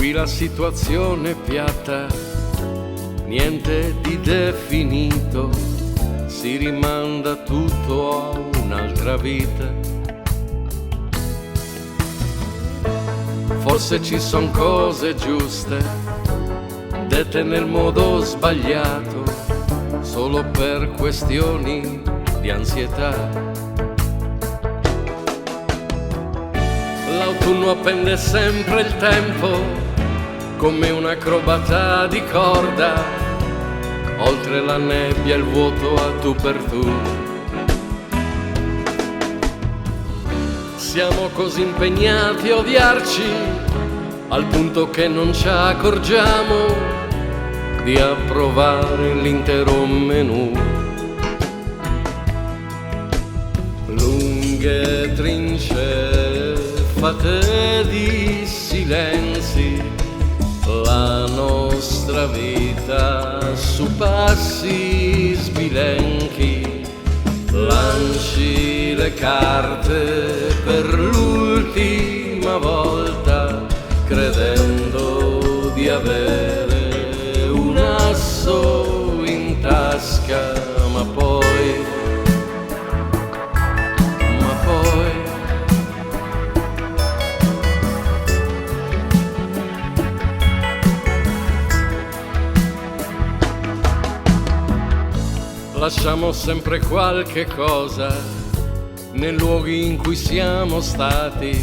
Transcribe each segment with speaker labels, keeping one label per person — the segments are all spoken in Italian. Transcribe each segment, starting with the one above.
Speaker 1: Qui la situazione è piatta, niente di definito, si rimanda tutto a un'altra vita. Forse ci son cose giuste, dette nel modo sbagliato, solo per questioni di ansietà. L'autunno appende sempre il tempo, come un'acrobata di corda, oltre la nebbia il vuoto a tu per tu. Siamo così impegnati a odiarci, al punto che non ci accorgiamo di approvare l'intero menù. Lunghe trincee fatte di silenzi, la nostra vita su passi sbilenchi. Lanci le carte per l'ultima volta, credendo di avere un asso in tasca, ma poi lasciamo sempre qualche cosa nei luoghi in cui siamo stati,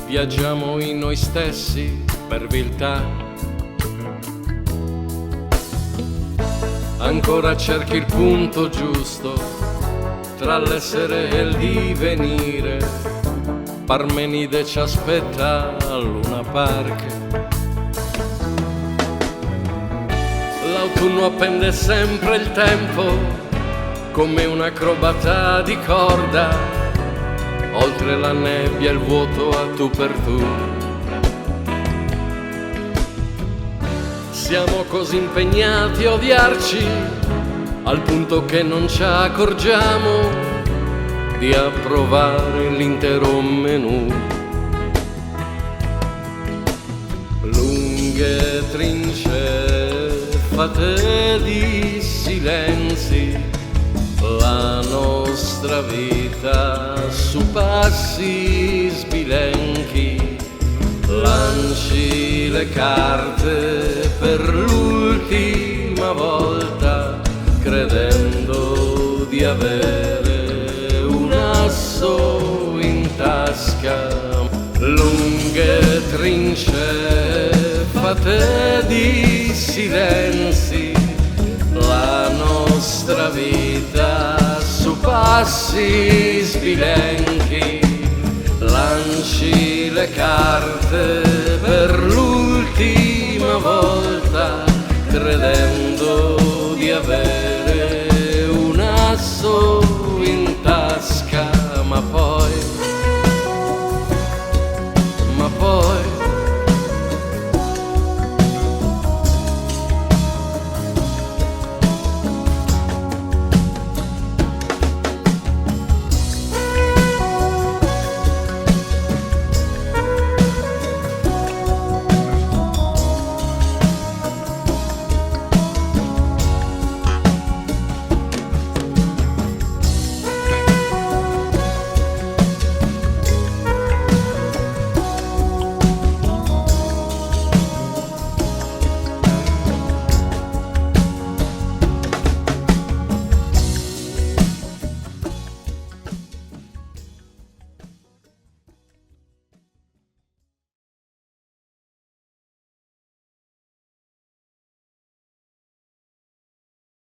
Speaker 1: viaggiamo in noi stessi per viltà. Ancora cerchi il punto giusto tra l'essere e il divenire. Parmenide ci aspetta al Luna Park. L'autunno appende sempre il tempo, come un'acrobata di corda, oltre la nebbia il vuoto a tu per tu. Siamo così impegnati a odiarci, al punto che non ci accorgiamo di approvare l'intero menù. Lunghe trincee fatte di silenzi, la nostra vita su passi sbilenchi. Lanci le carte per l'ultima volta, credendo di avere un asso in tasca. Lunghe trincee fatte di silenzi, la nostra vita su passi sbilenchi. Lanci le carte per l'ultima volta,